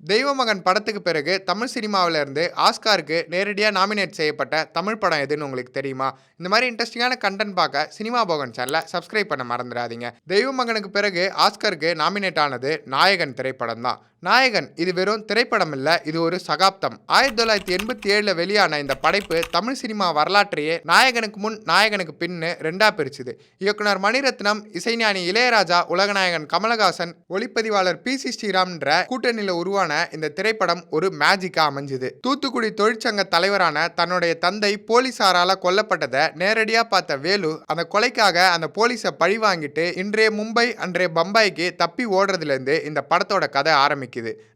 தெய்வமகன் படத்துக்கு பிறகு தமிழ் சினிமாவில இருந்து ஆஸ்காருக்கு நேரடியா நாமினேட் செய்யப்பட்ட தமிழ் படம் எதுன்னு உங்களுக்கு தெரியுமா? இந்த மாரி இன்ட்ரஸ்டிங்கான கன்டென்ட் பார்க்க சினிமா போகன் சேனல சப்ஸ்கிரைப் பண்ண மறந்துடாதீங்க. தெய்வமகனுக்கு பிறகு ஆஸ்காருக்கு நாமினேட் ஆனது நாயகன் திரைப்படம் தான். நாயகன் இது வெறும் திரைப்படம் இல்ல, இது ஒரு சகாப்தம். 1987ல வெளியான இந்த படைப்பு தமிழ் சினிமா வரலாற்றையே நாயகனுக்கு முன் நாயகனுக்கு பின்னு ரெண்டா பிரிச்சுது. இயக்குனர் மணிரத்னம், இசைஞானி இளையராஜா, உலகநாயகன் கமலஹாசன், ஒளிப்பதிவாளர் பி.சி. ஸ்ரீராம்ன்ற கூட்டணியில உருவான இந்த திரைப்படம் ஒரு மேஜிக்கா அமைஞ்சுது. தூத்துக்குடி தொழிற்சங்க தலைவரான தன்னுடைய தந்தை போலீசாரால கொல்லப்பட்டதை நேரடியா பார்த்த வேலு அந்த கொலைக்காக அந்த போலீஸை பழி வாங்கிட்டு இன்றைய மும்பை அன்றைய பம்பாய்க்கு தப்பி ஓடுறதுல இருந்து இந்த படத்தோட கதை ஆரம்பிக்குது.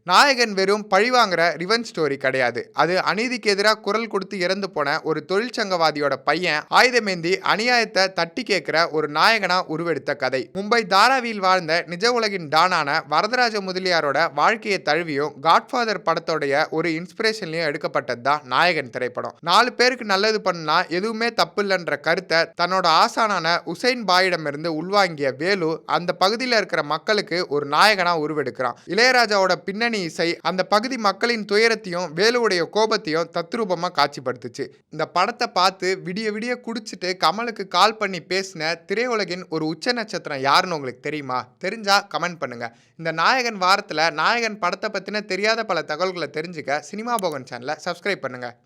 நாயகன் வெறும் பழிவாங்கிற ரிவெஞ்ச் ஸ்டோரி கிடையாது. அது அநீதிக்கு எதிராக குரல் கொடுத்து இறந்து போன ஒரு தொழிற்சங்கவாதியோட பையன் ஆயுதமேந்தி அநியாயத்தை தட்டி கேட்கிற ஒரு நாயகனா உருவெடுத்த கதை. மும்பை தாராவியில் வாழ்ந்த நிஜ உலகின் டானான வரதராஜ முதலியாரோட வாழ்க்கையை தழுவியும் காட்ஃபாதர் படத்தோடைய ஒரு இன்ஸ்பிரேஷன்லயும் எடுக்கப்பட்டது தான் நாயகன் திரைப்படம். 4 பேருக்கு நல்லது பண்ணா எதுவுமே தப்பு இல்லைன்ற கருத்தை தன்னோட ஆசானான உசைன் பாயிடமிருந்து உள்வாங்கிய வேலு அந்த பகுதியில் இருக்கிற மக்களுக்கு ஒரு நாயகனா உருவெடுக்கிறான். இளையராஜாவோட பின்னணி இசை அந்த பகுதி மக்களின் துயரத்தையும் வேலுவுடைய கோபத்தையும் தத்ரூபமா காட்சிப்படுத்துச்சு. இந்த படத்தை பார்த்து விடிய விடிய குடிச்சிட்டு கமலுக்கு கால் பண்ணி பேசின திரையுலகின் ஒரு உச்ச நட்சத்திரம் யாருன்னு உங்களுக்கு தெரியுமா? தெரிஞ்சா கமெண்ட் பண்ணுங்க. இந்த நாயகன் வாரத்துல நாயகன் படத்தை பத்தின தெரியாத பல தகவல்களை தெரிஞ்சுக்க சினிமா போகன் சேனலை சப்ஸ்கிரைப் பண்ணுங்க.